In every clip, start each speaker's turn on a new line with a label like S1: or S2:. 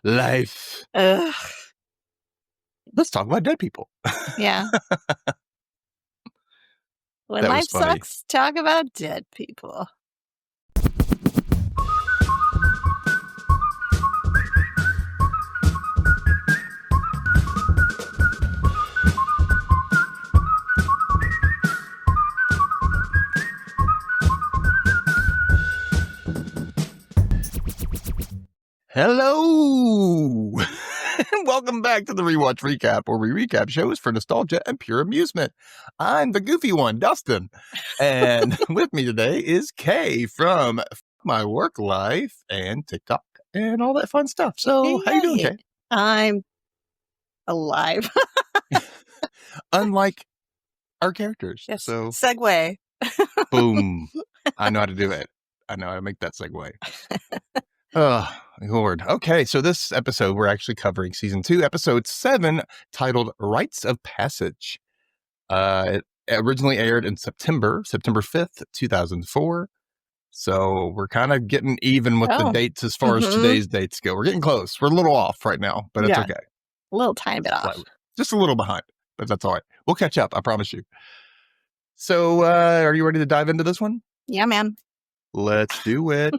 S1: Life.
S2: Ugh.
S1: Let's talk about dead people.
S2: Yeah. When
S1: That
S2: life
S1: was funny.
S2: sucks, talk about dead people.
S1: Hello! Welcome back to the Rewatch Recap, where we recap shows for nostalgia and pure amusement. I'm the goofy one, Dustin. And with me today is Kay from my work life and TikTok and all that fun stuff. So, how you doing, Kay?
S2: I'm alive.
S1: Unlike our characters.
S2: Yes.
S1: So,
S2: Segue.
S1: boom. I know how to do it. I know how to make that segue. Oh, Lord. Okay, so this episode, we're actually covering Season 2, Episode 7, titled Rites of Passage. It originally aired in September 5th, 2004. So we're kind of getting even with the dates as far as today's dates go. We're getting close. We're a little off right now, but it's okay.
S2: A little tiny bit off.
S1: Just a little behind, but that's all right. We'll catch up, I promise you. So are you ready to dive into this one?
S2: Yeah, man.
S1: Let's do it.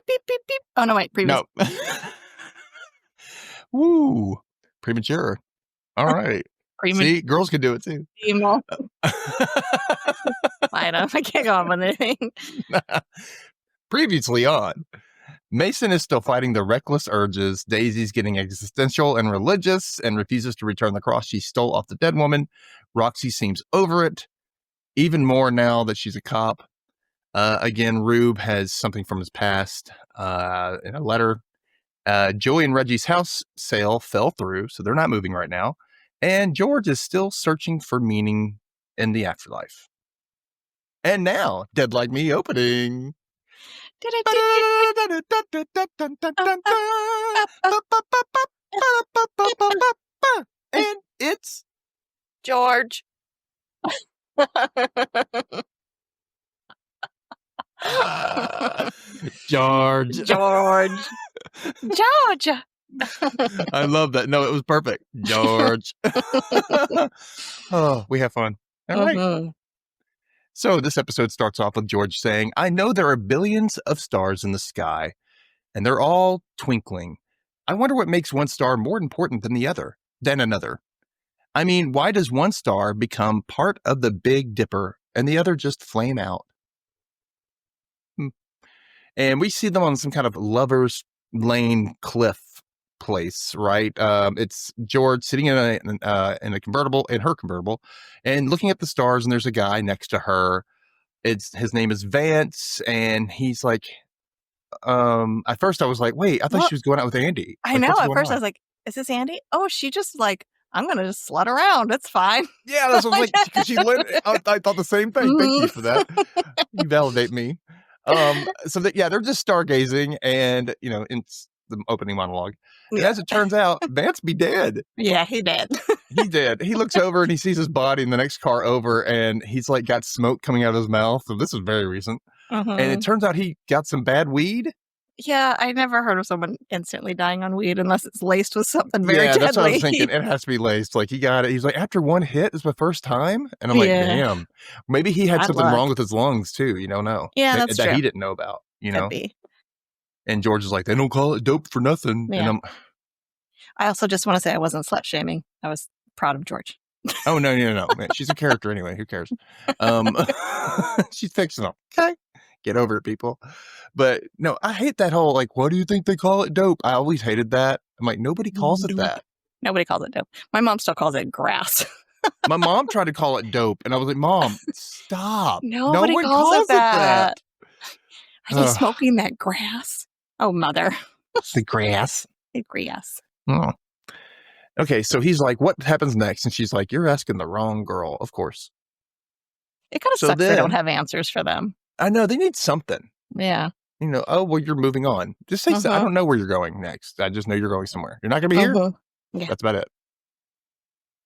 S2: Beep, beep, beep. Oh, no, wait. Previous.
S1: No. Woo. Premature. All right. See, girls can do it too.
S2: Emo. I can't go on with anything.
S1: Previously on, Mason is still fighting the reckless urges. Daisy's getting existential and religious and refuses to return the cross she stole off the dead woman. Roxy seems over it, even more now that she's a cop. Again, Rube has something from his past in a letter. Joey and Reggie's house sale fell through, so they're not moving right now. And George is still searching for meaning in the afterlife. And now, Dead Like Me opening. And it's
S2: George.
S1: George. I love that. No, it was perfect. George. Oh, we have fun. All right. So this episode starts off with George saying, I know there are billions of stars in the sky, and they're all twinkling. I wonder what makes one star more important than another. I mean, why does one star become part of the Big Dipper and the other just flame out? And we see them on some kind of Lover's Lane cliff place, right? It's George sitting in a convertible, in her convertible, and looking at the stars, and there's a guy next to her. His name is Vance, and he's like, at first I was like, wait, I thought she was going out with Andy.
S2: I know. At first I was like, is this Andy? Oh, she just like, I'm going to just slut around. It's fine.
S1: Yeah, that's what I was like, because I thought the same thing. Thank you for that. You validate me. So they're just stargazing, and it's the opening monologue. And as it turns out, Vance be dead.
S2: Yeah, he did.
S1: He did. He looks over and he sees his body in the next car over, and he's like got smoke coming out of his mouth. So this is very recent. And it turns out he got some bad weed.
S2: Yeah, I never heard of someone instantly dying on weed unless it's laced with something very deadly.
S1: That's what I was thinking. It has to be laced. Like, he got it. He's like, after one hit, it's my first time. And I'm like, damn. Maybe he had something wrong with his lungs, too. You don't know.
S2: Yeah, that's
S1: that
S2: true.
S1: he didn't know about,
S2: Could be.
S1: And George is like, they don't call it dope for nothing.
S2: Yeah.
S1: And
S2: I also just want to say I wasn't slut-shaming. I was proud of George.
S1: Oh, no. Man, she's a character anyway. Who cares? She's fictional. Okay. Get over it, people. But no, I hate that whole, like, what do you think they call it dope? I always hated that. I'm like, nobody calls it that.
S2: Nobody calls it dope. My mom still calls it grass.
S1: My mom tried to call it dope, and I was like, Mom, stop.
S2: Nobody calls it that. Are they smoking that grass? Oh, mother.
S1: The grass.
S2: The grass.
S1: Oh. Okay, so he's like, what happens next? And she's like, you're asking the wrong girl, of course.
S2: It kind of sucks they don't have answers for them.
S1: I know, they need something.
S2: Yeah.
S1: oh, well, you're moving on. Just say, I don't know where you're going next. I just know you're going somewhere. You're not going to be here?
S2: Yeah.
S1: That's about it.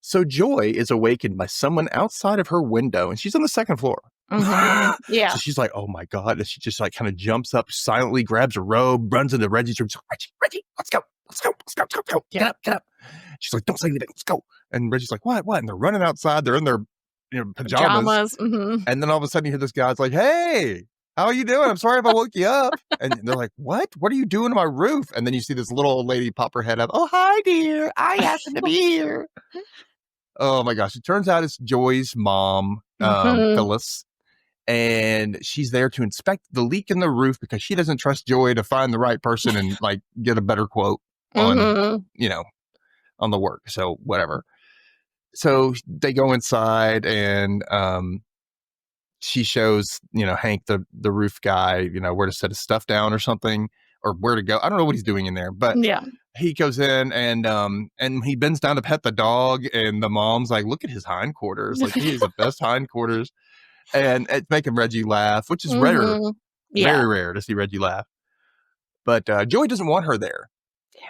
S1: So Joy is awakened by someone outside of her window, and she's on the second floor.
S2: Yeah.
S1: So she's like, oh my God. And she just like kind of jumps up silently, grabs a robe, runs into Reggie's room. Reggie, let's go. Get up. She's like, don't say anything. Let's go. And Reggie's like, what? And they're running outside. They're in their pajamas. And then all of a sudden you hear this guy's like, hey, how are you doing? I'm sorry if I woke you up. And they're like, what? What are you doing to my roof? And then you see this little old lady pop her head up. Oh, hi, dear. I happen to be here. Oh my gosh. It turns out it's Joy's mom, Phyllis. And she's there to inspect the leak in the roof because she doesn't trust Joy to find the right person and like get a better quote on, on the work. So whatever. So they go inside and she shows, Hank, the roof guy, where to set his stuff down or something, or where to go. I don't know what he's doing in there, but he goes in and he bends down to pet the dog, and the mom's like, look at his hindquarters. Like, he has the best hindquarters. And it's making Reggie laugh, which is rare. Very rare to see Reggie laugh. But Joey doesn't want her there.
S2: Yeah.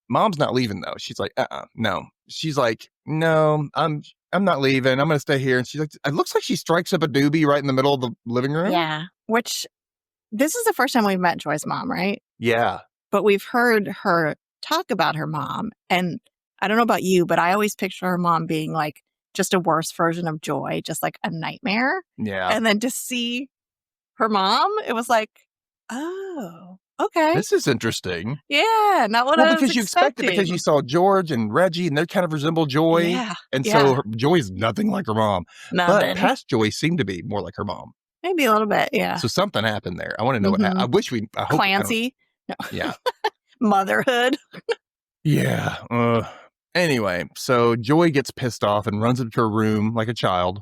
S1: Mom's not leaving though. She's like, no. She's like, no, I'm not leaving. I'm going to stay here. And she's like, it looks like she strikes up a doobie right in the middle of the living room.
S2: Yeah. Which, this is the first time we've met Joy's mom, right?
S1: Yeah.
S2: But we've heard her talk about her mom. And I don't know about you, but I always picture her mom being like just a worse version of Joy, just like a nightmare.
S1: Yeah.
S2: And then to see her mom, it was like, oh, okay.
S1: This is interesting.
S2: Yeah, not what I was
S1: because you expect it because you saw George and Reggie and they kind of resemble Joy.
S2: Yeah.
S1: And so Joy is nothing like her mom.
S2: Nothing.
S1: But past Joy seemed to be more like her mom.
S2: Maybe a little bit, yeah.
S1: So something happened there. I want to know what happened. I hope
S2: Clancy.
S1: No. Yeah.
S2: Motherhood.
S1: Yeah. Anyway, so Joy gets pissed off and runs into her room like a child.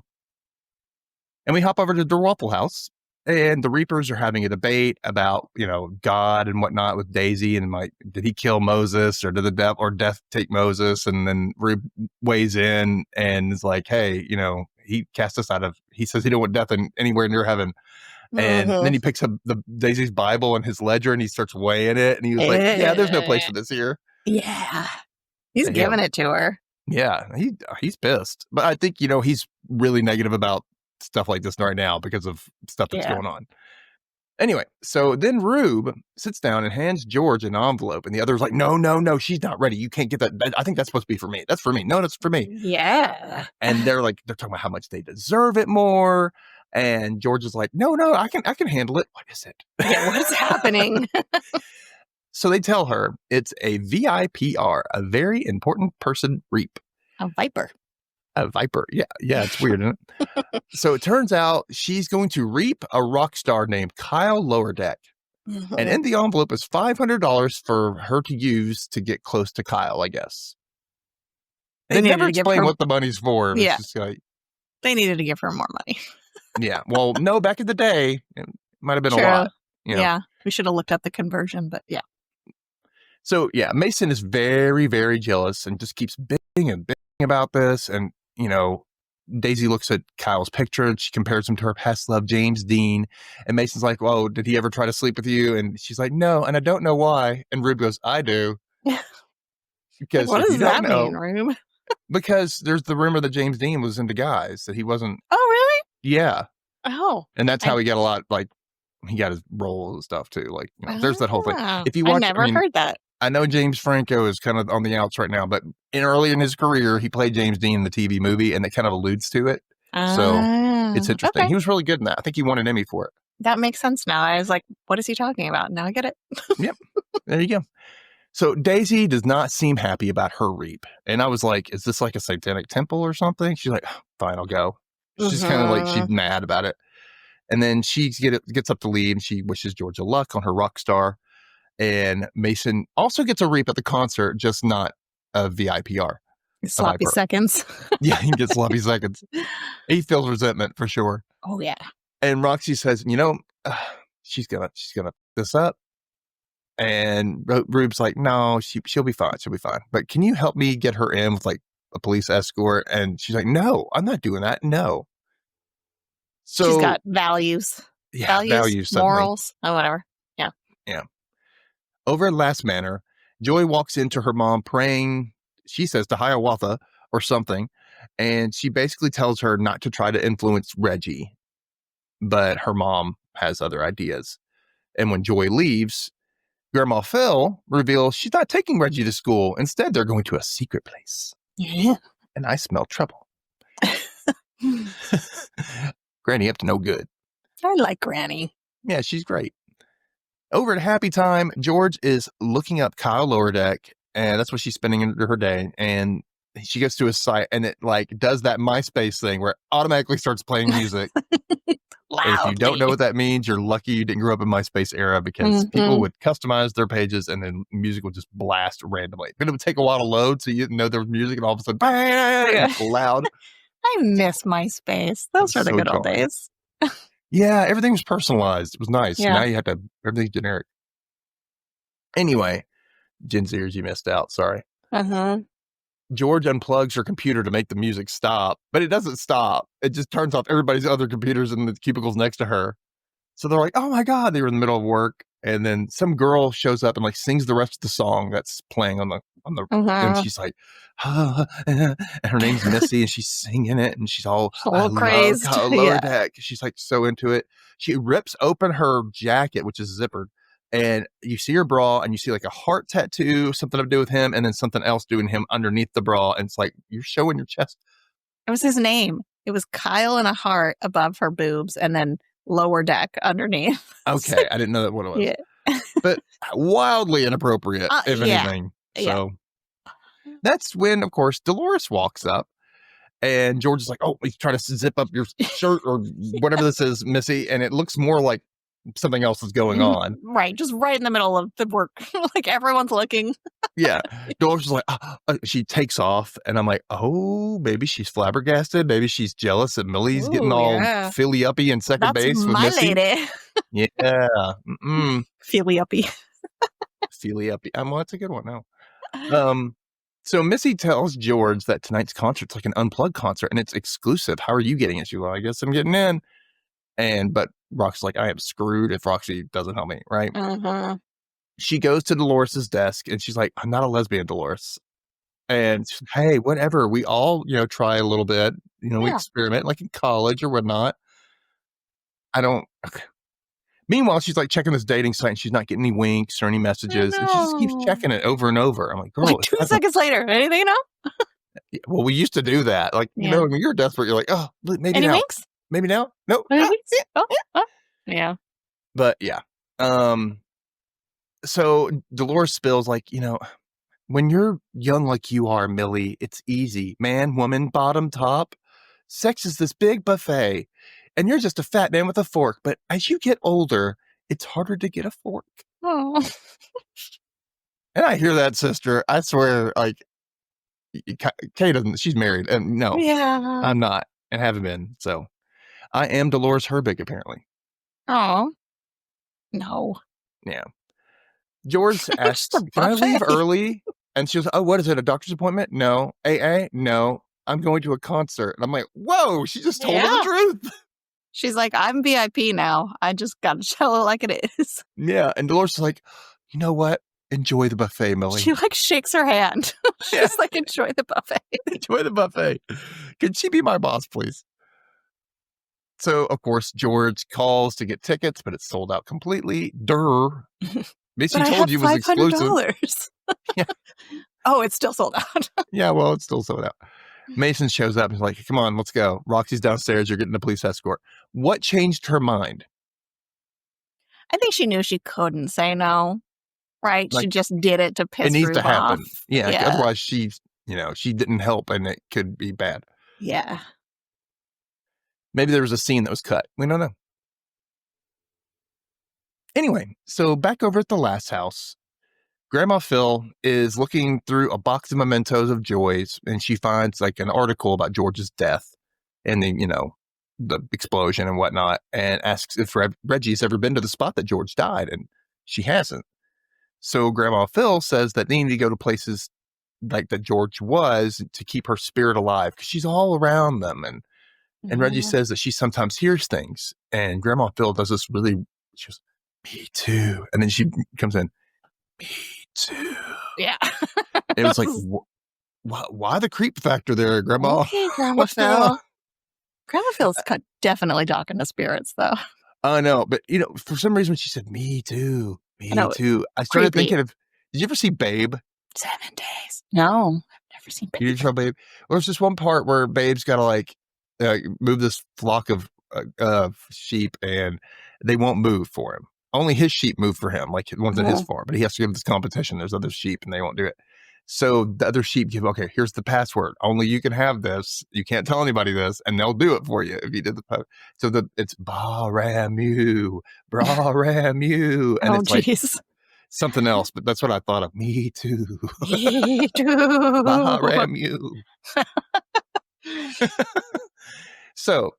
S1: And we hop over to the Waffle House. And the Reapers are having a debate about, God and whatnot with Daisy. And like, did he kill Moses, or did death take Moses? And then Rube weighs in and is like, hey, he cast us out of, he says he don't want death anywhere near heaven. And then he picks up the Daisy's Bible and his ledger and he starts weighing it. And he was like, yeah, there's no place for this here.
S2: Yeah. He's giving it to her.
S1: Yeah, he's pissed. But I think, he's really negative about stuff like this right now because of stuff that's going on. Anyway, so then Rube sits down and hands George an envelope, and the other's like, no, she's not ready. You can't get that. I think that's supposed to be for me. That's for me. No, that's for me.
S2: Yeah.
S1: And they're talking about how much they deserve it more. And George is like, no, I can handle it. What is it?
S2: Yeah, what's happening?
S1: So they tell her it's a VIPR, a very important person reap.
S2: A viper.
S1: A viper. Yeah, it's weird, isn't it? So it turns out she's going to reap a rock star named Kyle Lowerdeck. And in the envelope is $500 for her to use to get close to Kyle, I guess. They never explain what the money's for.
S2: Yeah.
S1: It's just like,
S2: they needed to give her more money.
S1: Yeah. Well, no, back in the day, it might have been a lot.
S2: Yeah. We should have looked up the conversion, but yeah.
S1: So, Mason is very, very jealous and just keeps bitching about this. And, Daisy looks at Kyle's picture and she compares him to her past love, James Dean. And Mason's like, "Whoa, did he ever try to sleep with you?" And she's like, "No, and I don't know why." And Rube goes, "I do." Because
S2: what does that mean, Rube?
S1: Because there's the rumor that James Dean was into guys, that he wasn't.
S2: Oh, really?
S1: Yeah.
S2: Oh.
S1: And that's how he got a lot, he got his role and stuff too. There's that whole thing. If you watch,
S2: I never heard that.
S1: I know James Franco is kind of on the outs right now, but early in his career, he played James Dean in the TV movie, and it kind of alludes to it. So it's interesting. Okay. He was really good in that. I think he won an Emmy for it.
S2: That makes sense now. I was like, what is he talking about? Now I get it.
S1: Yep. There you go. So Daisy does not seem happy about her reap. And I was like, is this like a satanic temple or something? She's like, fine, I'll go. She's kind of like, she's mad about it. And then she gets up to leave and she wishes George luck on her rock star. And Mason also gets a reap at the concert, just not a VIPR.
S2: Sloppy seconds.
S1: Yeah, he gets sloppy seconds. He feels resentment for sure.
S2: Oh, yeah.
S1: And Roxy says, she's gonna this up. And Rube's like, no, she'll be fine. She'll be fine. But can you help me get her in with like a police escort? And she's like, no, I'm not doing that. No. So
S2: she's got values.
S1: Yeah, values
S2: morals, or whatever. Yeah.
S1: Over at Last Manor, Joy walks into her mom praying, she says, to Hiawatha or something, and she basically tells her not to try to influence Reggie, but her mom has other ideas. And when Joy leaves, Grandma Phil reveals she's not taking Reggie to school. Instead, they're going to a secret place.
S2: Yeah.
S1: And I smell trouble. Granny up to no good.
S2: I like Granny.
S1: Yeah, she's great. Over at Happy Time, George is looking up Kyle Lower Deck, and that's what she's spending her day. And she gets to his site, and it like does that MySpace thing where it automatically starts playing music. And if you don't know what that means, you're lucky you didn't grow up in MySpace era, because people would customize their pages and then music would just blast randomly. But it would take a while to load, so you didn't know there was music, and all of a sudden, bang, it's loud.
S2: I miss MySpace. Those are the good old days.
S1: Yeah, everything was personalized. It was nice.
S2: Yeah.
S1: Now you have to, everything's generic. Anyway, Gen Zers, you missed out. Sorry. George unplugs her computer to make the music stop, but it doesn't stop. It just turns off everybody's other computers in the cubicles next to her. So they're like, oh my God, they were in the middle of work. And then some girl shows up and like sings the rest of the song that's playing on the, and she's like, and her name's Missy, and she's singing it, and she's all
S2: crazed.
S1: Lower Deck. She's like so into it. She rips open her jacket, which is zippered, and you see her bra, and you see like a heart tattoo, something to do with him, and then something else doing him underneath the bra. And it's like, you're showing your chest.
S2: It was his name. It was Kyle and a heart above her boobs, and then Lower Deck underneath.
S1: Okay, I didn't know that what it was.
S2: Yeah.
S1: But wildly inappropriate, if anything. So that's when, of course, Dolores walks up, and George is like, oh, he's trying to zip up your shirt or whatever this is, Missy. And it looks more like something else is going on.
S2: Right. Just right in the middle of the work. Like everyone's looking.
S1: Yeah. Dolores is like, she takes off. And I'm like, oh, maybe she's flabbergasted. Maybe she's jealous that Millie's getting all filly-uppy in second base with
S2: my
S1: Missy.
S2: Lady.
S1: Yeah.
S2: Filly-uppy.
S1: Filly-uppy. Well, that's a good one now. So Missy tells George that tonight's concert's like an unplugged concert and it's exclusive. How are you getting it? She's like, I guess I'm getting in. But Roxy's like, I am screwed if Roxy doesn't help me, right? She goes to Dolores's desk and she's like, I'm not a lesbian, Dolores. And she's like, hey, whatever. We all, try a little bit. We experiment like in college or whatnot. Okay. Meanwhile, she's like checking this dating site and she's not getting any winks or any messages. And she just keeps checking it over and over. I'm like, girl.
S2: Like 2 seconds later, anything now?
S1: Well, we used to do that. Like, when you're desperate, you're like, oh, maybe
S2: any
S1: now.
S2: Winks?
S1: Maybe now? No.
S2: Yeah.
S1: But yeah. So Dolores spills like, when you're young like you are, Millie, it's easy. Man, woman, bottom, top. Sex is this big buffet. And you're just a fat man with a fork. But as you get older, it's harder to get a fork.
S2: Oh.
S1: And I hear that, sister. I swear, like, Kay doesn't, she's married. And no, I'm not and haven't been. So I am Dolores Herbig, apparently.
S2: Oh. No.
S1: Yeah. George asks, can I leave early? And she goes, oh, what is it? A doctor's appointment? No. AA? No. I'm going to a concert. And I'm like, whoa, she just told her the truth.
S2: She's like, I'm VIP now. I just got to tell it like it is.
S1: Yeah. And Dolores is like, you know what? Enjoy the buffet, Millie.
S2: She like shakes her hand. She's like, enjoy the buffet.
S1: Enjoy the buffet. Can she be my boss, please? So, of course, George calls to get tickets, but it's sold out completely. Missy told you it was exclusive. Yeah.
S2: Oh, it's still sold out.
S1: Yeah, well, it's still sold out. Mason shows up and is like, come on, let's go. Roxy's downstairs. You're getting a police escort. What changed her mind?
S2: I think she knew she couldn't say no, right? Like, she just did it to piss Ruth off. It needs to happen.
S1: Yeah. Otherwise, she didn't help and it could be bad.
S2: Yeah.
S1: Maybe there was a scene that was cut. We don't know. Anyway, so back over at the last house, Grandma Phil is looking through a box of mementos of Joy's, and she finds like an article about George's death and the explosion and whatnot, and asks if Reggie's ever been to the spot that George died, and she hasn't. So Grandma Phil says that they need to go to places like that George was to keep her spirit alive because she's all around them. And Reggie says that she sometimes hears things, and Grandma Phil does this really, she goes, me too. And then she comes in, me too.
S2: Yeah.
S1: It was like, why the creep factor there, Grandma?
S2: Okay, Grandma
S1: What's going on?
S2: Phil. Grandma Phil's definitely talking to spirits, though.
S1: I know, but for some reason when she said me too,
S2: know,
S1: I started
S2: creepy.
S1: thinking of. Did you ever see Babe?
S2: 7 days. No, I've never seen Babe.
S1: You didn't show Babe? Well, there's this one part where Babe's got to like move this flock of sheep, and they won't move for him. Only his sheep move for him, like the ones at his farm. But he has to give this competition. There's other sheep, and they won't do it. So the other sheep give, okay, here's the password. Only you can have this. You can't tell anybody this, and they'll do it for you if you did the. So it's Ba-Ram-U, Bra-Ram-U, and it's like something else, but that's what I thought of. Me too.
S2: Me too.
S1: Ba-Ram-U. So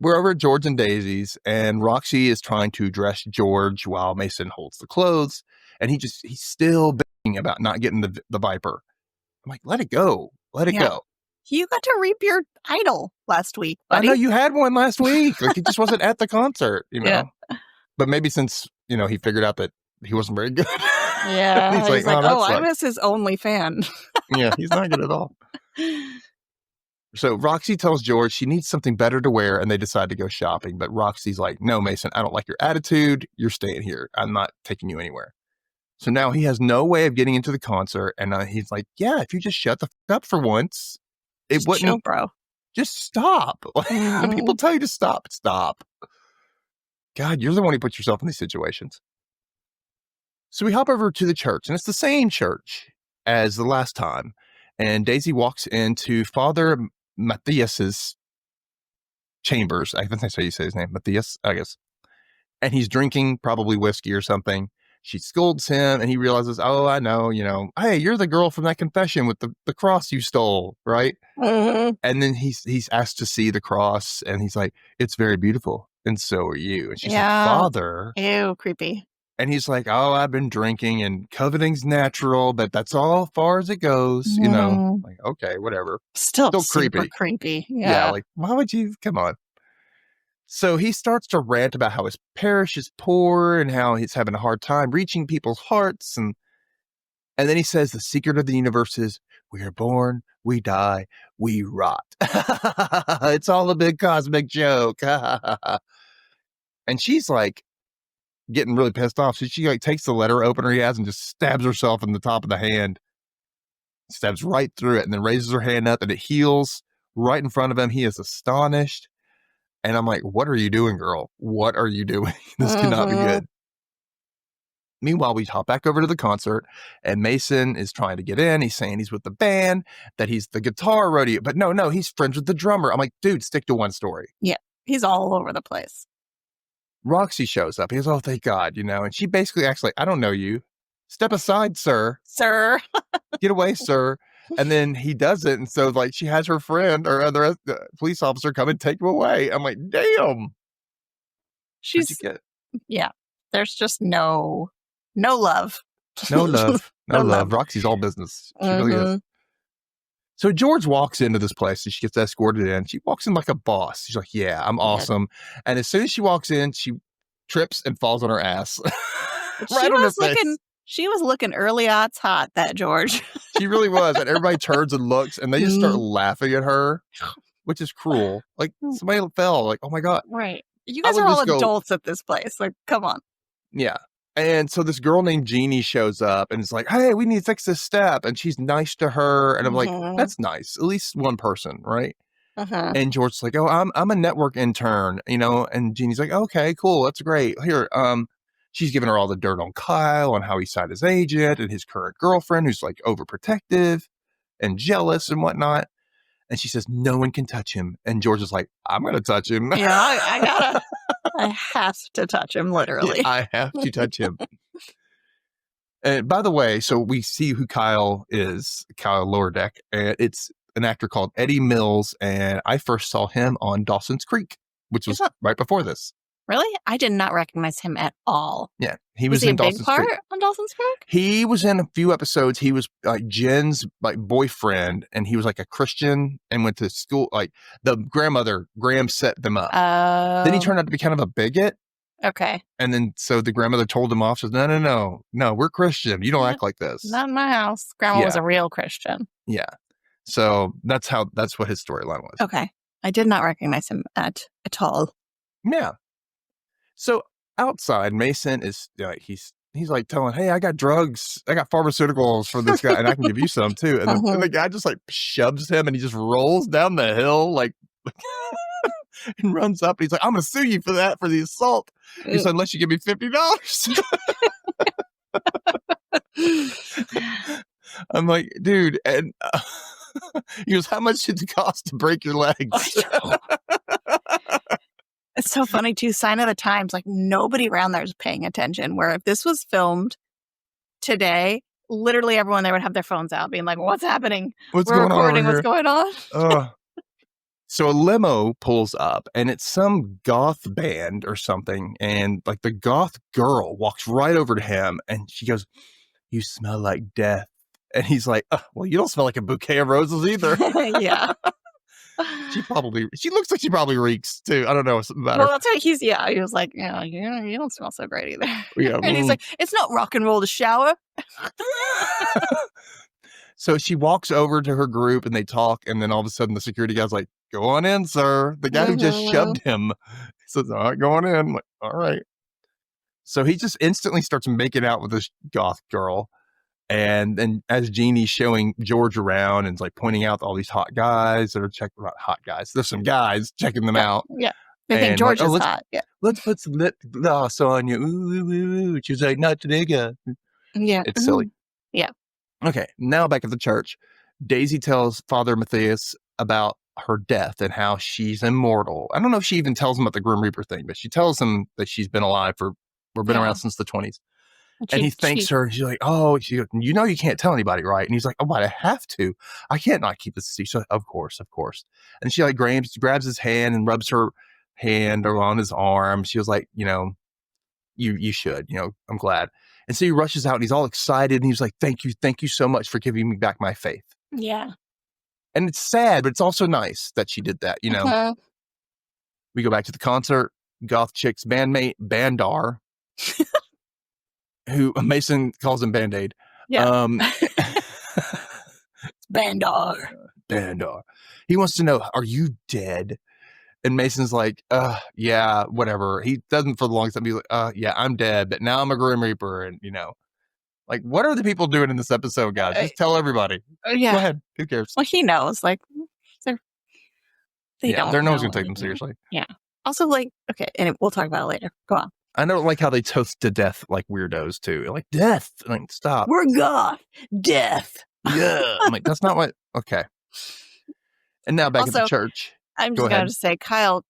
S1: we're over at George and Daisy's, and Roxy is trying to dress George while Mason holds the clothes, and he's still begging about not getting the Viper. I'm like, let it go. Let it go.
S2: You got to reap your idol last week, buddy.
S1: I know you had one last week. Like, it just wasn't at the concert, Yeah. But maybe since, he figured out that he wasn't very good.
S2: Yeah.
S1: he's like,
S2: I miss his only fan.
S1: Yeah, he's not good at all. So Roxy tells George she needs something better to wear, and they decide to go shopping. But Roxy's like, no, Mason, I don't like your attitude. You're staying here. I'm not taking you anywhere. So now he has no way of getting into the concert. And he's like, yeah, if you just shut the fuck up for once, it wouldn't.
S2: Chill, bro.
S1: Just stop. People tell you to stop. Stop. God, you're the one who puts yourself in these situations. So we hop over to the church, and it's the same church as the last time. And Daisy walks into Father Matthias's chambers. I think that's how you say his name. Matthias, I guess. And he's drinking probably whiskey or something. She scolds him, and he realizes, oh, I know, hey, you're the girl from that confession with the cross you stole, right?
S2: Mm-hmm.
S1: And then he's asked to see the cross, and he's like, it's very beautiful, and so are you. And she's like, Father.
S2: Ew, creepy.
S1: And he's like, oh, I've been drinking, and coveting's natural, but that's all as far as it goes, Like, okay, whatever.
S2: Still creepy.
S1: Yeah, like, why would you? Come on. So he starts to rant about how his parish is poor and how he's having a hard time reaching people's hearts. And then he says the secret of the universe is we are born, we die, we rot. It's all a big cosmic joke. And she's like getting really pissed off. So she like takes the letter opener he has and just stabs herself in the top of the hand. Stabs right through it and then raises her hand up and it heals right in front of him. He is astonished. And I'm like, what are you doing, girl? What are you doing? This cannot be good. Meanwhile, we hop back over to the concert, and Mason is trying to get in. He's saying he's with the band, that he's the guitar rodeo. But no, he's friends with the drummer. I'm like, dude, stick to one story.
S2: Yeah, he's all over the place.
S1: Roxy shows up. He goes, oh, thank God, and she basically acts like, I don't know you. Step aside, sir.
S2: Sir.
S1: Get away, sir. And then he does it. And so, like, she has her friend or other police officer come and take him away. I'm like, damn.
S2: Yeah. There's just no love.
S1: No love. No love. Roxy's all business. She really is. So George walks into this place and she gets escorted in. She walks in like a boss. She's like, yeah, I'm awesome. And as soon as she walks in, she trips and falls on her ass. Right on her face.
S2: She was looking early odds hot, that George.
S1: She really was. And everybody turns and looks and they just start laughing at her, which is cruel. Like somebody fell. Like, oh my God.
S2: Right. You guys are all adults at this place. Like, come on.
S1: Yeah. And so this girl named Jeannie shows up and is like, hey, we need to fix this step. And she's nice to her. And I'm like, that's nice. At least one person, right? And George's like, oh, I'm a network intern, and Jeannie's like, okay, cool. That's great. Here, she's giving her all the dirt on Kyle, on how he signed his agent and his current girlfriend who's like overprotective and jealous and whatnot. And she says, no one can touch him. And George is like, I'm going to touch him.
S2: Yeah, I have to touch him, literally.
S1: Yeah, I have to touch him. And by the way, so we see who Kyle is, Kyle Lower Deck. And it's an actor called Eddie Mills. And I first saw him on Dawson's Creek, which was right before this.
S2: Really? I did not recognize him at all.
S1: Yeah. He was in
S2: a
S1: Dawson's
S2: big part
S1: Creek.
S2: On Dawson's Creek?
S1: He was in a few episodes. He was like Jen's like boyfriend, and he was like a Christian and went to school. Like the grandmother, Graham set them up. Then he turned out to be kind of a bigot.
S2: Okay.
S1: And then so the grandmother told him off. She says, no, we're Christian. You don't act like this.
S2: Not in my house. Grandma was a real Christian.
S1: Yeah. So that's what his storyline was.
S2: Okay. I did not recognize him at all.
S1: Yeah. So outside, Mason is he's like telling, hey, I got drugs. I got pharmaceuticals for this guy and I can give you some too. And, then, and the guy just like shoves him and he just rolls down the hill like and runs up. And he's like, I'm going to sue you for the assault. He said, unless you give me $50. I'm like, dude. And he goes, how much did it cost to break your legs?
S2: It's so funny too. Sign of the times, like nobody around there is paying attention. Where if this was filmed today, literally everyone there would have their phones out, being like, "What's happening?
S1: What's
S2: We're
S1: going
S2: recording.
S1: on?
S2: What's going on?"
S1: So a limo pulls up, and it's some goth band or something, and like the goth girl walks right over to him, and she goes, "You smell like death," and he's like, "Well, you don't smell like a bouquet of roses either."
S2: Yeah.
S1: She looks like she probably reeks too. I don't know something about her.
S2: Well, I'll tell you, he was like, yeah, you don't smell so great either.
S1: Yeah,
S2: and he's like, it's not rock and roll to shower.
S1: So she walks over to her group and they talk, and then all of a sudden the security guy's like, go on in, sir. The guy who just shoved him says, all right, go on in. I'm like, all right. So he just instantly starts making out with this goth girl. And then as Jeannie's showing George around and like pointing out all these hot guys that are checking out hot guys. There's some guys checking them out.
S2: Yeah. They think George is hot. Yeah.
S1: Let's put some lip gloss on you. Ooh. She's like, not today, guy.
S2: Yeah.
S1: It's silly.
S2: Yeah.
S1: Okay. Now back at the church, Daisy tells Father Matthias about her death and how she's immortal. I don't know if she even tells him about the Grim Reaper thing, but she tells him that she's been alive been around since the 20s. And he thanks her. She's like, oh, you know, you can't tell anybody, right? And he's like, oh, but I have to. I can't not keep this. She's like, of course. And she like grabs his hand and rubs her hand on his arm. She was like, you know, you should, you know, I'm glad. And so he rushes out and he's all excited. And he's like, thank you so much for giving me back my faith.
S2: Yeah.
S1: And it's sad, but it's also nice that she did that, you know. We go back to the concert. Goth chick's bandmate, Bandar, who Mason calls him Band-Aid.
S2: Yeah. Bandar.
S1: He wants to know, are you dead? And Mason's like, yeah, whatever. He doesn't for the longest time. He's like, yeah, I'm dead, but now I'm a Grim Reaper. And, you know, like, what are the people doing in this episode, guys? Just tell everybody.
S2: Yeah.
S1: Go ahead. Who cares?
S2: Well, he knows. Like, they don't.
S1: No one's going to take them seriously.
S2: Yeah. Also, like, okay, and we'll talk about it later. Go on.
S1: I don't like how they toast to death like weirdos, too. Like, death. Like, stop.
S2: We're goth. Death.
S1: Yeah. I'm like, that's not what. Okay. And now back at the church.
S2: I'm just going to say Kyle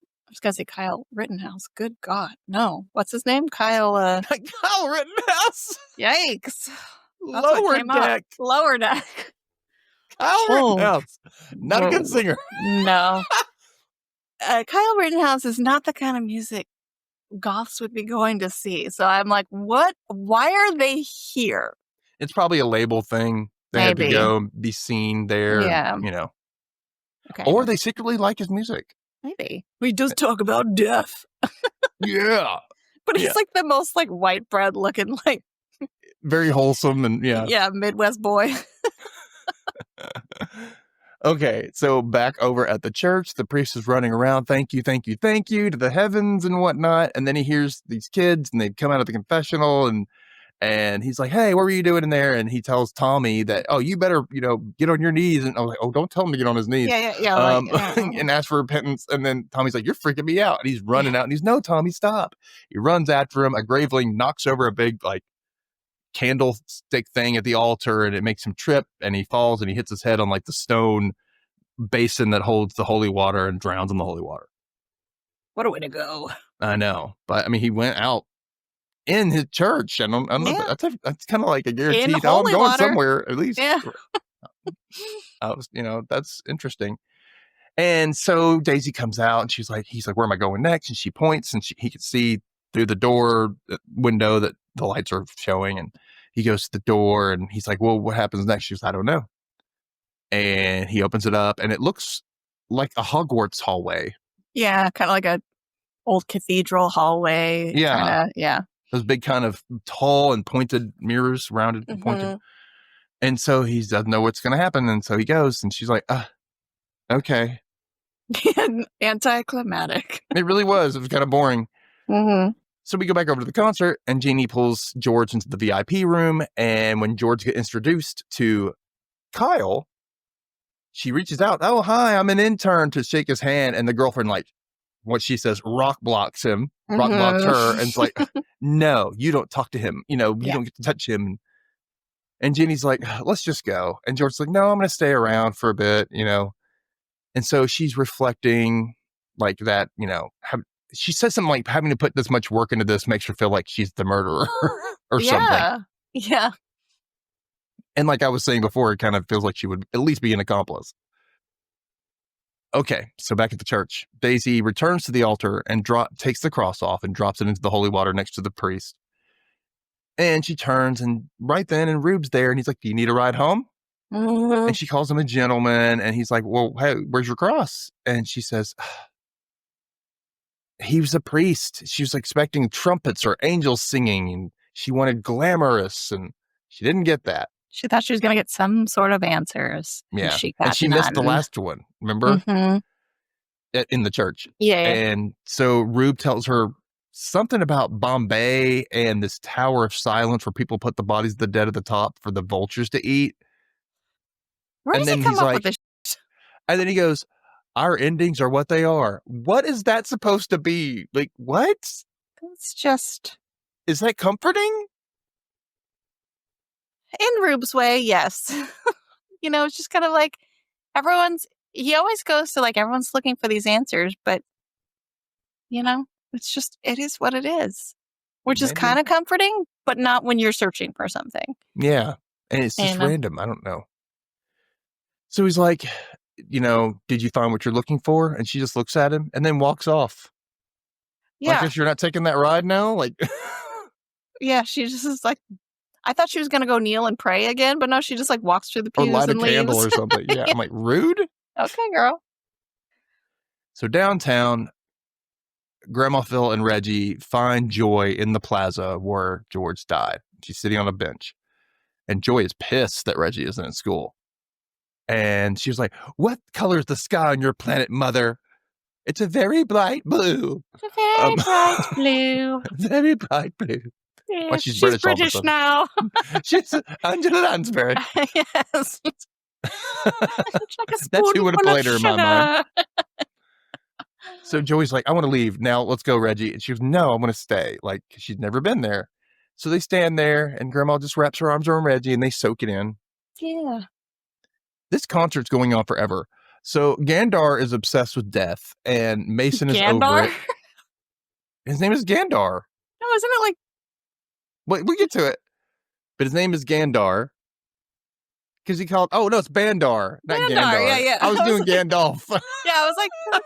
S2: Rittenhouse. Good God. No. What's his name? Kyle
S1: Rittenhouse.
S2: Yikes.
S1: Lower Deck. Kyle Rittenhouse. Not a good singer.
S2: No. Kyle Rittenhouse is not the kind of music goths would be going to see. So I'm like, what? Why are they here?
S1: It's probably a label thing. They had to go be seen there.
S2: Yeah.
S1: You know.
S2: Okay.
S1: Or they secretly like his music.
S2: Maybe. He does talk about death.
S1: Yeah.
S2: But he's like the most like white bread looking, like
S1: very wholesome and
S2: yeah, Midwest boy.
S1: Okay, so back over at the church, the priest is running around, thank you to the heavens and whatnot, and then he hears these kids and they come out of the confessional and he's like, hey, what were you doing in there? And he tells Tommy that, oh, you better, you know, get on your knees. And I was like, oh, don't tell him to get on his knees.
S2: Yeah.
S1: And ask for repentance. And then Tommy's like, you're freaking me out. And he's running out and he's, no, Tommy, stop. He runs after him. A graveling knocks over a big, like, candlestick thing at the altar and it makes him trip and he falls and he hits his head on, like, the stone basin that holds the holy water and drowns in the holy water.
S2: What a way to go.
S1: I know. But, I mean, he went out in his church. I don't know. That's kind of like a guaranteed. I'm going water. Somewhere at least.
S2: Yeah.
S1: That's interesting. And so Daisy comes out and he's like, where am I going next? And she points and he can see through the window that the lights are showing. And he goes to the door and he's like, well, what happens next? She's, I don't know. And he opens it up and it looks like a Hogwarts hallway.
S2: Yeah. Kind of like a old cathedral hallway.
S1: Yeah.
S2: Kinda, yeah.
S1: Those big kind of tall and pointed mirrors, rounded and pointed. And so he doesn't know what's going to happen. And so he goes, and she's like, okay.
S2: Anticlimactic.
S1: It really was. It was kind of boring. So we go back over to the concert, and Jeannie pulls George into the VIP room. And when George gets introduced to Kyle, she reaches out. Oh, hi, I'm an intern, to shake his hand. And the girlfriend, like, what she says, rock blocks him, rock blocks her. And it's like, no, you don't talk to him. You don't get to touch him. And Jeannie's like, let's just go. And George's like, no, I'm going to stay around for a bit, And so she's reflecting like that, she says something like having to put this much work into this makes her feel like she's the murderer or something.
S2: Yeah.
S1: And like I was saying before, it kind of feels like she would at least be an accomplice. Okay, so back at the church, Daisy returns to the altar and takes the cross off and drops it into the holy water next to the priest. And she turns, and right then, and Rube's there, and he's like, do you need a ride home? And she calls him a gentleman, and he's like, well, hey, where's your cross? And she says, he was a priest. She was expecting trumpets or angels singing, and she wanted glamorous, and she didn't get that.
S2: She thought she was going to get some sort of answers.
S1: Yeah.
S2: And
S1: she missed the last one, remember? In the church.
S2: Yeah.
S1: And so Rube tells her something about Bombay and this Tower of Silence where people put the bodies of the dead at the top for the vultures to eat.
S2: Where does he come up with this?
S1: And then he goes, our endings are what they are. What is that supposed to be? Like, what?
S2: It's just...
S1: Is that comforting?
S2: In Rube's way, yes. It's just kind of like he always goes to like, everyone's looking for these answers, but, it's just, it is what it is. Which is kind of comforting, but not when you're searching for something.
S1: Yeah. And it's just random. I don't know. So he's like, did you find what you're looking for? And she just looks at him and then walks off.
S2: Yeah.
S1: I guess you're not taking that ride now? Like,
S2: yeah, she just is like, I thought she was going to go kneel and pray again, but no, she just like walks through the pews
S1: or light
S2: and
S1: a candle
S2: leaves.
S1: Or something. Yeah. I'm like, rude.
S2: Okay, girl.
S1: So downtown, Grandma Phil and Reggie find Joy in the plaza where George died. She's sitting on a bench. And Joy is pissed that Reggie isn't in school. And she was like, what color is the sky on your planet, Mother? It's a very bright blue.
S2: It's a very bright blue.
S1: Very bright blue.
S2: Yeah,
S1: well, she's British
S2: now.
S1: She's Angela Lansbury.
S2: Yes.
S1: That's who would have played her in my mind. So Joey's like, I want to leave. Now let's go, Reggie. And she goes, no, I want to stay. Like, she's never been there. So they stand there, and Grandma just wraps her arms around Reggie, and they soak it in.
S2: Yeah.
S1: This concert's going on forever. So Gandar is obsessed with death, and Mason is over it. His name is Gandar.
S2: No, isn't it like...
S1: Wait, we'll get to it. But his name is Gandar. Because he called... Oh, no, it's Bandar. Not Gandar.
S2: Yeah.
S1: I was doing Gandalf.
S2: Yeah, I was like, oh,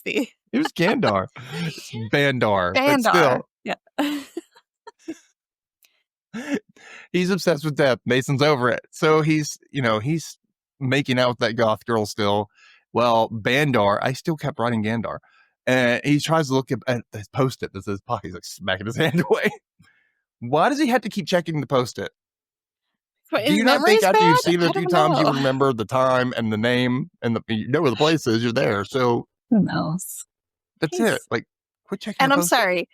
S2: Gandalfy.
S1: It was Gandar. It's Bandar.
S2: Bandar.
S1: But still.
S2: Yeah.
S1: He's obsessed with death. Mason's over it. So he's making out with that goth girl still. Well, Bandar, I still kept writing Gandar. And he tries to look at this post-it that says Pocky. He's like smacking his hand away. Why does he have to keep checking the post-it? Do you not think after you've seen it a few times, you remember the time and the name and you know where the place is? You're there. So
S2: who knows?
S1: That's it. Like, quit checking.
S2: And I'm sorry.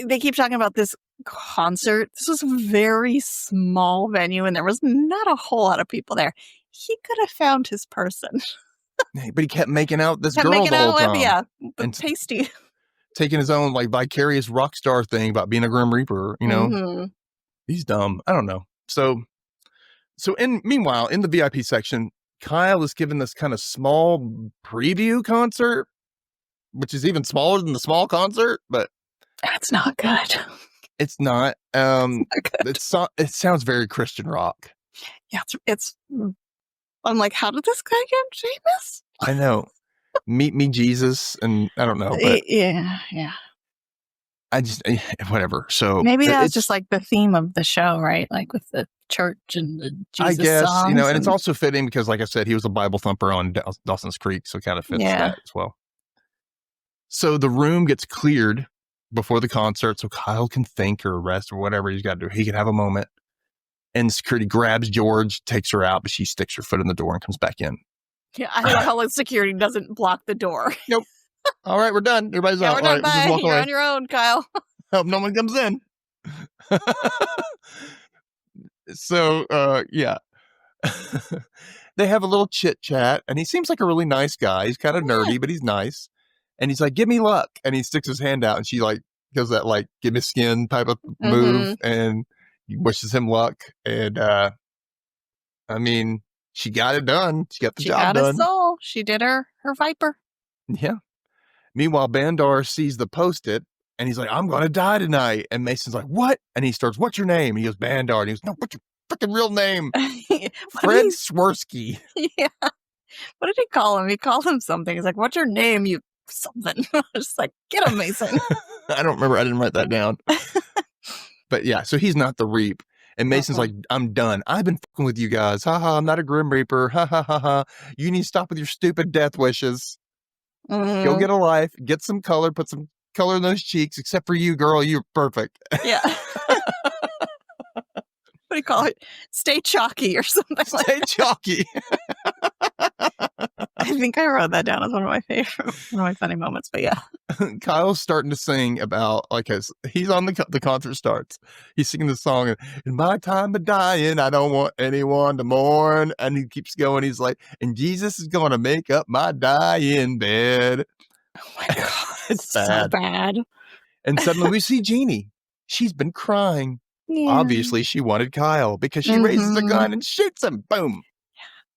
S2: They keep talking about this concert. This was a very small venue, and there was not a whole lot of people there. He could have found his person.
S1: But he kept making out this girl the whole time.
S2: But pasty.
S1: Taking his own like vicarious rock star thing about being a Grim Reaper, He's dumb. I don't know. So meanwhile, in the VIP section, Kyle is given this kind of small preview concert, which is even smaller than the small concert, but
S2: that's not good.
S1: It's not. It sounds very Christian rock.
S2: Yeah, it's. I'm like, how did this guy get famous?
S1: I know. Meet me, Jesus, and I don't know. But
S2: yeah.
S1: I just whatever. So
S2: maybe that's just like the theme of the show, right? Like with the church and the Jesus
S1: I guess
S2: songs
S1: and it's also fitting because, like I said, he was a Bible thumper on Dawson's Creek, so it kind of fits that as well. So the room gets cleared before the concert so Kyle can think or rest or whatever he's got to do. He can have a moment. And security grabs George, takes her out, but she sticks her foot in the door and comes back in.
S2: Yeah, I love how security doesn't block the door.
S1: Nope. All right, we're done. Everybody's out.
S2: We're done.
S1: All right, we'll just walk
S2: You're
S1: away.
S2: on your own, Kyle.
S1: Hope no one comes in. So, yeah. They have a little chit chat, and he seems like a really nice guy. He's kind of nerdy, but he's nice. And he's like, "Give me luck," and he sticks his hand out, and she like does that like "give me skin" type of move, and he wishes him luck. And I mean, she got it done. She got the job done.
S2: She got a soul. She did her viper.
S1: Yeah. Meanwhile, Bandar sees the Post-it, and he's like, "I'm going to die tonight." And Mason's like, "What?" And he starts, "What's your name?" And he goes, "Bandar." And he goes, "No, what's your freaking real name?" Fred Swirsky.
S2: Yeah. What did he call him? He called him something. He's like, "What's your name, you something?" I was just like, "Get him, Mason."
S1: I don't remember. I didn't write that down. But yeah, so he's not the Reap. And Mason's like, "I'm done. I've been fucking with you guys. Ha ha, I'm not a Grim Reaper. Ha ha ha ha. You need to stop with your stupid death wishes. Go get a life. Get some color. Put some color in those cheeks. Except for you, girl. You're perfect."
S2: Yeah. What do you call it? Stay chalky or something.
S1: Stay chalky.
S2: I think I wrote that down as one of my funny moments. But yeah,
S1: Kyle's starting to sing about like he's on the concert starts. He's singing the song, "In my time of dying, I don't want anyone to mourn." And he keeps going. He's like, "And Jesus is going to make up my dying bed."
S2: Oh my god,
S1: it's
S2: so bad.
S1: And suddenly we see Jeannie. She's been crying. Yeah. Obviously, she wanted Kyle because she raises a gun and shoots him. Boom.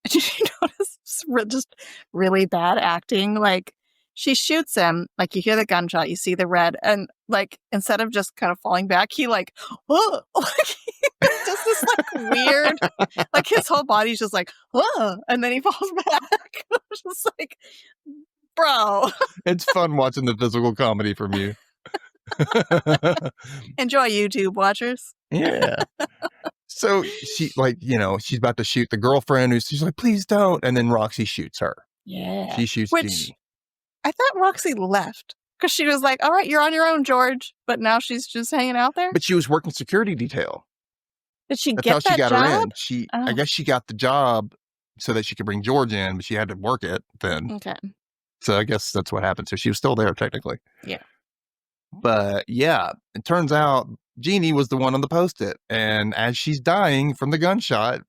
S2: Did you notice just really bad acting? Like, she shoots him, like, you hear the gunshot, you see the red, and, like, instead of just kind of falling back, he, like, oh, like, just this, like, weird, like, his whole body's just like, oh, and then he falls back. It's just like, bro.
S1: It's fun watching the physical comedy from you.
S2: Enjoy, YouTube watchers.
S1: Yeah. So she, like, she's about to shoot the girlfriend she's like, "Please don't." And then Roxy shoots her.
S2: Yeah.
S1: She shoots Jeannie.
S2: I thought Roxy left because she was like, "All right, you're on your own, George." But now she's just hanging out there.
S1: But she was working security detail.
S2: Did she
S1: That's
S2: get
S1: how she got
S2: job?
S1: her in. I guess she got the job so that she could bring George in, but she had to work it then.
S2: Okay.
S1: So I guess that's what happened. So she was still there technically.
S2: Yeah.
S1: But yeah, it turns out Jeannie was the one on the Post-it. And as she's dying from the gunshot,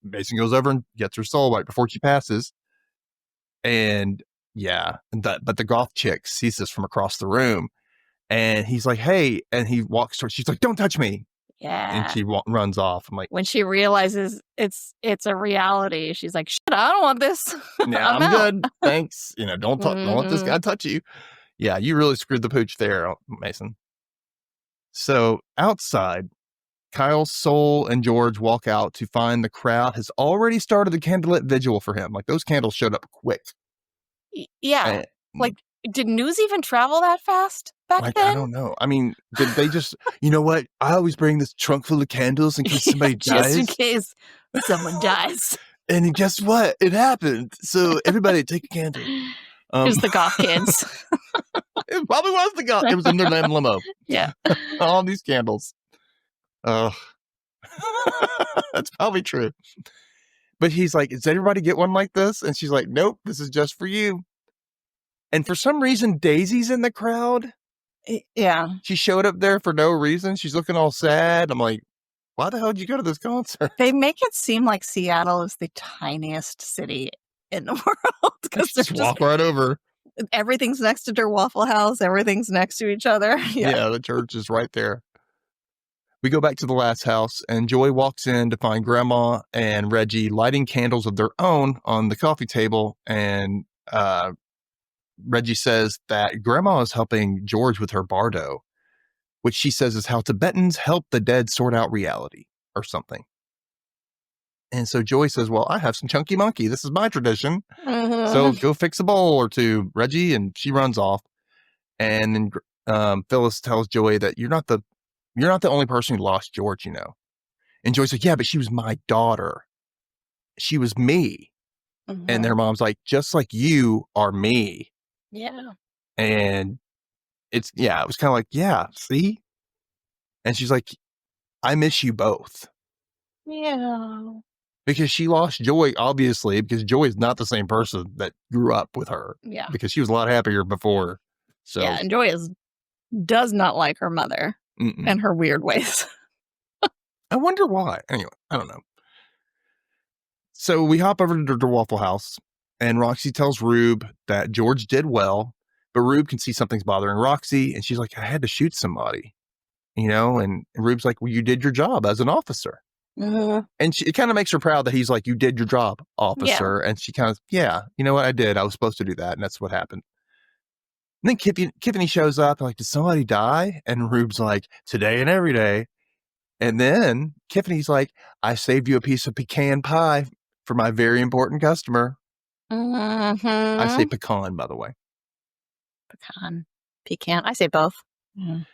S1: Mason goes over and gets her soul right before she passes. And yeah, but the goth chick sees this from across the room. And he's like, "Hey," and he walks towards, she's like, "Don't touch me."
S2: Yeah.
S1: And she runs off. I'm like,
S2: when she realizes it's a reality, she's like, "Shit, I don't want this."
S1: "Yeah, I'm good. Thanks. Don't let this guy touch you." Yeah, you really screwed the pooch there, Mason. So outside, Kyle's soul and George walk out to find the crowd has already started the candlelit vigil for him. Like, those candles showed up quick.
S2: Yeah. Like, did news even travel that fast back then?
S1: I don't know. I mean, did they just, you know what? I always bring this trunk full of candles in case somebody dies.
S2: Just in case someone dies.
S1: And guess what? It happened. So everybody take a candle.
S2: It was the goth kids.
S1: It probably was the goth. It was in their damn limo.
S2: Yeah.
S1: All these candles. That's probably true. But he's like, "Does everybody get one like this?" And she's like, "Nope, this is just for you." And for some reason, Daisy's in the crowd.
S2: Yeah.
S1: She showed up there for no reason. She's looking all sad. I'm like, why the hell did you go to this concert?
S2: They make it seem like Seattle is the tiniest city in the world. Because
S1: just walk right over.
S2: Everything's next to their Waffle House. Everything's next to each other.
S1: Yeah, the church is right there. We go back to the last house, and Joy walks in to find Grandma and Reggie lighting candles of their own on the coffee table. And Reggie says that Grandma is helping George with her bardo, which she says is how Tibetans help the dead sort out reality or something. And so Joy says, "Well, I have some chunky monkey. This is my tradition. So go fix a bowl or two, Reggie." And she runs off. And then Phyllis tells Joy that you're not the only person who lost George, And Joy's like, "Yeah, but she was my daughter. She was me." And their mom's like, "Just like you are me."
S2: Yeah.
S1: And it was kind of like, yeah, see? And she's like, I miss you both.
S2: Yeah.
S1: Because she lost Joy, obviously, because Joy is not the same person that grew up with her.
S2: Yeah.
S1: Because she was a lot happier before. So
S2: yeah, and Joy does not like her mother and her weird ways.
S1: I wonder why. Anyway, I don't know. So we hop over to the Waffle House, and Roxy tells Rube that George did well, but Rube can see something's bothering Roxy, and she's like, I had to shoot somebody, and Rube's like, well, you did your job as an officer. And it kind of makes her proud that he's like, you did your job, officer. Yeah. And she kind of, you know what, I did. I was supposed to do that, and that's what happened. And then Tiffany shows up, like, did somebody die? And Rube's like, today and every day. And then Tiffany's like, I saved you a piece of pecan pie for my very important customer. I say pecan, by the way.
S2: Pecan. I say both.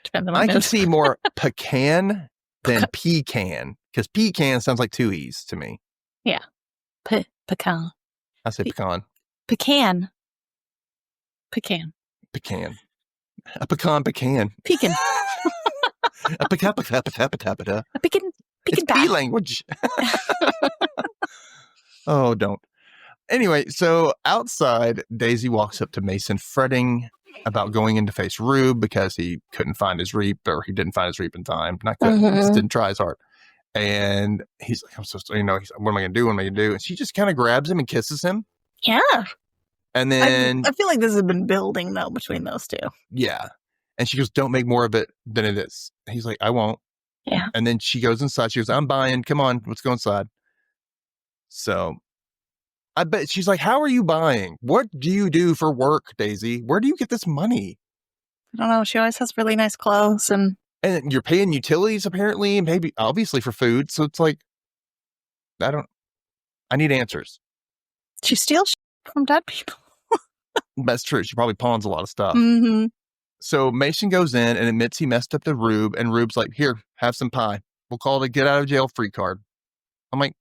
S2: Depends on my mood.
S1: Can see more pecan than pecan, because pecan sounds like two E's to me.
S2: Yeah. Pecan.
S1: I say pecan.
S2: Pecan. Pecan.
S1: Pecan. A pecan.
S2: Pecan.
S1: A pecan.
S2: A pecan.
S1: It's P language. Oh, don't. Anyway, so outside, Daisy walks up to Mason, fretting about going in to face Rube because he couldn't find his reap, or he didn't find his reap in time. Not good. Just didn't try as hard. And he's like, I'm so, what am I going to do? What am I going to do? And she just kind of grabs him and kisses him.
S2: Yeah.
S1: And then
S2: I feel like this has been building, though, between those two.
S1: Yeah. And she goes, don't make more of it than it is. And he's like, I won't.
S2: Yeah.
S1: And then she goes inside. She goes, I'm buying. Come on, let's go inside. So I bet she's like, how are you buying? What do you do for work, Daisy? Where do you get this money?
S2: I don't know. She always has really nice clothes. And
S1: you're paying utilities, apparently, maybe obviously for food. So it's like, I need answers.
S2: She steals from dead people.
S1: That's true. She probably pawns a lot of stuff.
S2: Mm-hmm.
S1: So Mason goes in and admits he messed up to Rube, and Rube's like, here, have some pie. We'll call it a get out of jail free card. I'm like,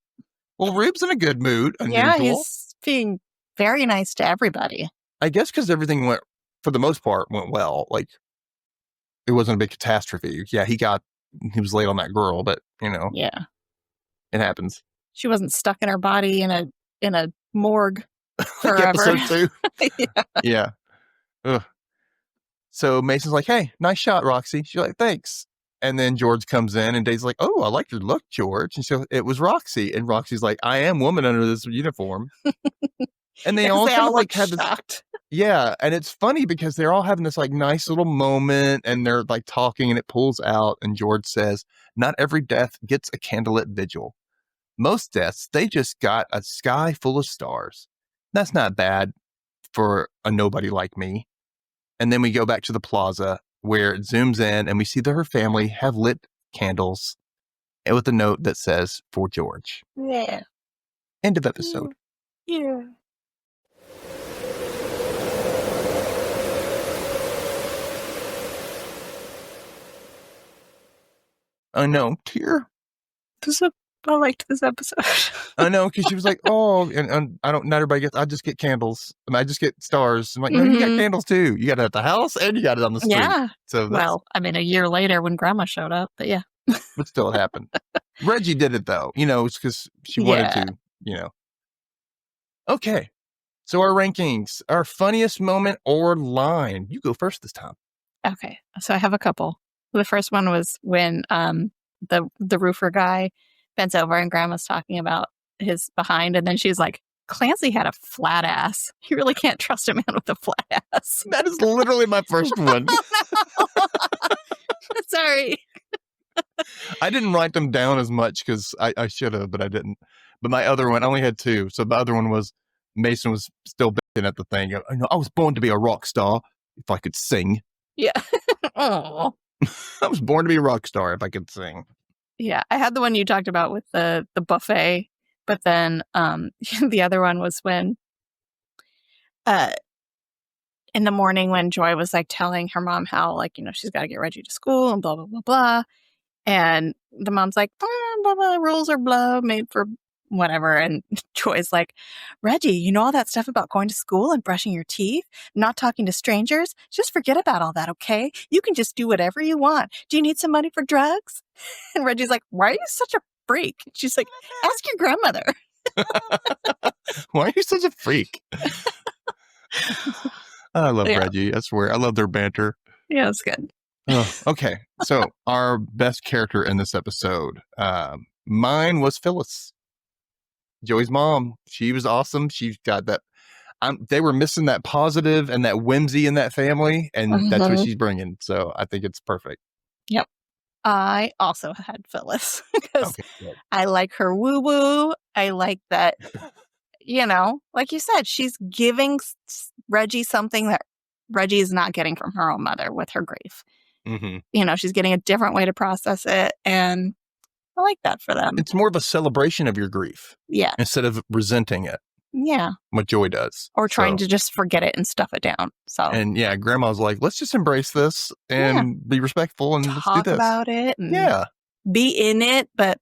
S1: well, Rube's in a good mood. Unusual.
S2: Yeah, he's being very nice to everybody.
S1: I guess because everything for the most part, went well. Like, it wasn't a big catastrophe. Yeah, he was late on that girl, but,
S2: Yeah.
S1: It happens.
S2: She wasn't stuck in her body in a morgue forever.
S1: Like episode
S2: 2.
S1: Yeah. Yeah. Ugh. So Mason's like, hey, nice shot, Roxy. She's like, thanks. And then George comes in, and Dave's like, oh, I like your look, George. And so it was Roxy. And Roxy's like, I am woman under this uniform. And they all kind of like have this. Yeah. And it's funny because they're all having this like nice little moment, and they're like talking, and it pulls out. And George says, not every death gets a candlelit vigil. Most deaths, they just got a sky full of stars. That's not bad for a nobody like me. And then we go back to the plaza where it zooms in, and we see that her family have lit candles with a note that says, for George.
S2: Yeah.
S1: End of episode.
S2: Yeah.
S1: I know, tear.
S2: I liked this episode.
S1: I know, because she was like, oh, and I don't, not everybody gets, I just get candles. And I just get stars. I'm like, no, you got candles too. You got it at the house, and you got it on the street.
S2: Yeah.
S1: So
S2: a year later when Grandma showed up, but yeah.
S1: But still, it happened. Reggie did it, though. It's because she wanted to, Okay. So our rankings, our funniest moment or line. You go first this time.
S2: Okay. So I have a couple. The first one was when the roofer guy bends over and Grandma's talking about his behind, and then she's like, Clancy had a flat ass. You really can't trust a man with a flat ass.
S1: That is literally my first one.
S2: Sorry.
S1: I didn't write them down as much because I should have, but I didn't. But my other one, I only had two. So the other one was Mason was still bitching at the thing. I was born to be a rock star if I could sing.
S2: Yeah. Oh.
S1: I was born to be a rock star if I could sing.
S2: Yeah, I had the one you talked about with the buffet, but then the other one was when in the morning when Joy was like telling her mom how she's got to get Reggie to school and blah blah blah blah, and the mom's like, blah, blah, rules are blah made for whatever. And Joy's like, Reggie, you know all that stuff about going to school and brushing your teeth, not talking to strangers? Just forget about all that, okay? You can just do whatever you want. Do you need some money for drugs? And Reggie's like, why are you such a freak? She's like, ask your grandmother.
S1: Why are you such a freak? I love Reggie. I swear. I love their banter.
S2: Yeah, it's good.
S1: Oh, okay. So our best character in this episode, mine was Phyllis, Joey's mom. She was awesome. She's got that. They were missing that positive and that whimsy in that family, and that's what she's bringing. So I think it's perfect.
S2: Yep. I also had Phyllis because I like her woo-woo. I like that, like you said, she's giving Reggie something that Reggie is not getting from her own mother with her grief. Mm-hmm. She's getting a different way to process it, and I like that for them.
S1: It's more of a celebration of your grief.
S2: Yeah.
S1: Instead of resenting it.
S2: Yeah.
S1: What Joy does.
S2: Or trying to just forget it and stuff it down. So.
S1: And Grandma's like, let's just embrace this and be respectful and let's do this.
S2: Talk about it. And be in it, but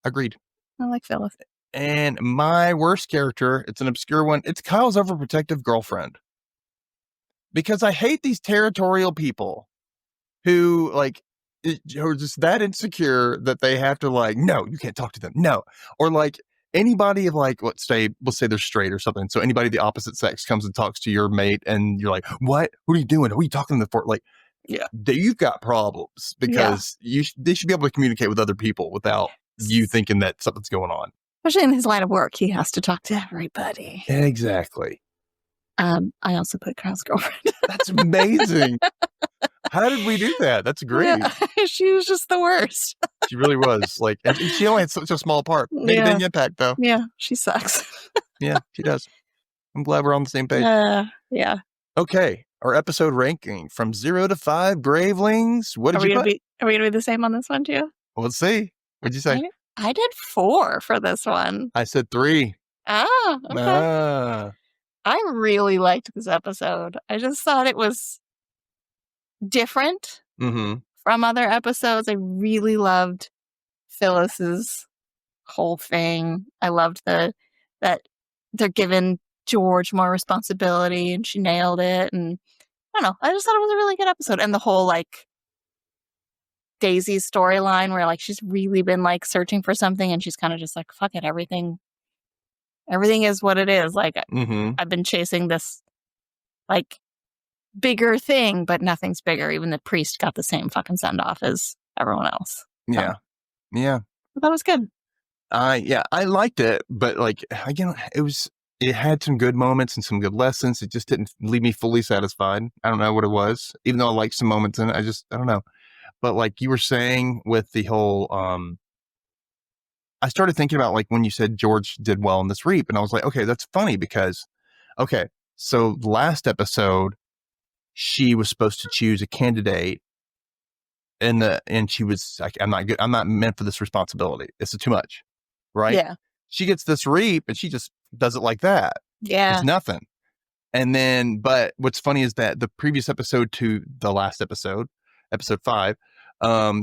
S1: Agreed.
S2: I like Phyllis.
S1: And my worst character, it's an obscure one. It's Kyle's overprotective girlfriend. Because I hate these territorial people who are just that insecure that they have to no, you can't talk to them. No. Or anybody of let's say they're straight or something. So anybody of the opposite sex comes and talks to your mate and you're like, what are you doing? Who are you talking to them for? You've got problems because they should be able to communicate with other people without you thinking that something's going on.
S2: Especially in his line of work, he has to talk to everybody.
S1: Exactly.
S2: I also put Kyle's girlfriend.
S1: That's amazing. How did we do that? That's great.
S2: Yeah, she was just the worst.
S1: She really was. And she only had such a small part. Big impact, though.
S2: Yeah, she sucks.
S1: Yeah, she does. I'm glad we're on the same page.
S2: Yeah.
S1: Okay, our episode ranking from 0 to 5 Gravelings. What did you put?
S2: Are we going to be the same on this one, too?
S1: Well, let's see. What'd you say?
S2: I did 4 for this one.
S1: I said 3.
S2: Okay. I really liked this episode. I just thought it was different from other episodes. I really loved Phyllis's whole thing. I loved that they're giving George more responsibility and she nailed it. And I don't know. I just thought it was a really good episode. And the whole Daisy's storyline where she's really been searching for something and she's kind of just fuck it, everything is what it is. I've been chasing this bigger thing, but nothing's bigger. Even the priest got the same fucking send off as everyone else.
S1: Yeah. Yeah.
S2: I thought it was good.
S1: I liked it, but again, it had some good moments and some good lessons. It just didn't leave me fully satisfied. I don't know what it was, even though I liked some moments in it. I don't know. But you were saying with the whole, I started thinking about when you said George did well in this reap, and I was like, okay, that's funny because, so last episode, she was supposed to choose a candidate and she was like, I'm not good. I'm not meant for this responsibility. This is too much. Right.
S2: Yeah.
S1: She gets this reap and she just does it like that.
S2: Yeah.
S1: It's nothing. And then, but what's funny is that the previous episode to the last episode 5,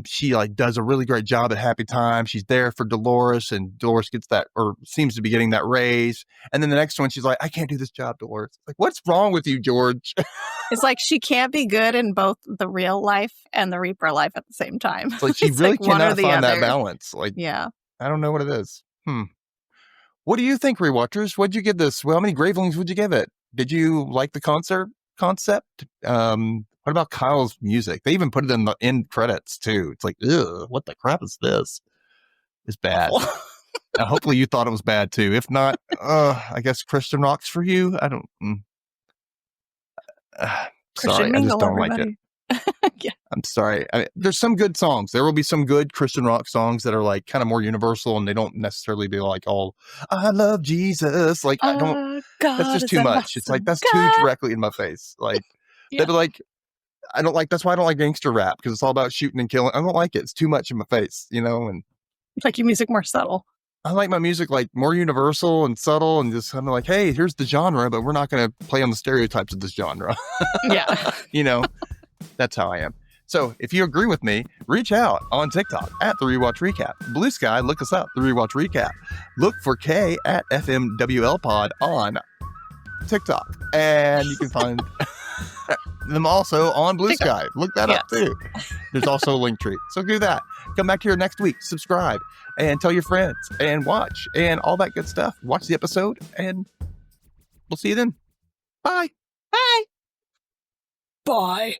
S1: she does a really great job at Happy Time. She's there for Dolores and Dolores gets that, or seems to be getting that raise. And then the next one, she's like, I can't do this job, Dolores. What's wrong with you, George?
S2: It's she can't be good in both the real life and the Reaper life at the same time.
S1: It's she really cannot find that balance.
S2: Yeah.
S1: I don't know what it is. What do you think, rewatchers? What'd you give this? Well, how many Gravelings would you give it? Did you like the concept? What about Kyle's music? They even put it in the end credits too. It's ugh, what the crap is this? It's bad. Hopefully you thought it was bad too. If not, I guess Christian rocks for you. I don't. Sorry, I just don't like it.
S2: Yeah.
S1: I'm sorry. There's some good songs. There will be some good Christian rock songs that are kind of more universal, and they don't necessarily be all "I love Jesus." I don't. That's just too much. It's that's too directly in my face. They'd be I don't like. That's why I don't like gangster rap because it's all about shooting and killing. I don't like it. It's too much in my face, And
S2: like your music more subtle.
S1: I like my music more universal and subtle, and just kind of hey, here's the genre, but we're not going to play on the stereotypes of this genre.
S2: Yeah.
S1: That's how I am. So if you agree with me, reach out on TikTok at The Rewatch Recap. Blue Sky, look us up, The Rewatch Recap. Look for K at FMWL Pod on TikTok. And you can find them also on Blue Sky. Look that up too. There's also a link tree. So do that. Come back here next week, subscribe, and tell your friends, and watch, and all that good stuff. Watch the episode, and we'll see you then. Bye.
S2: Bye.
S3: Bye.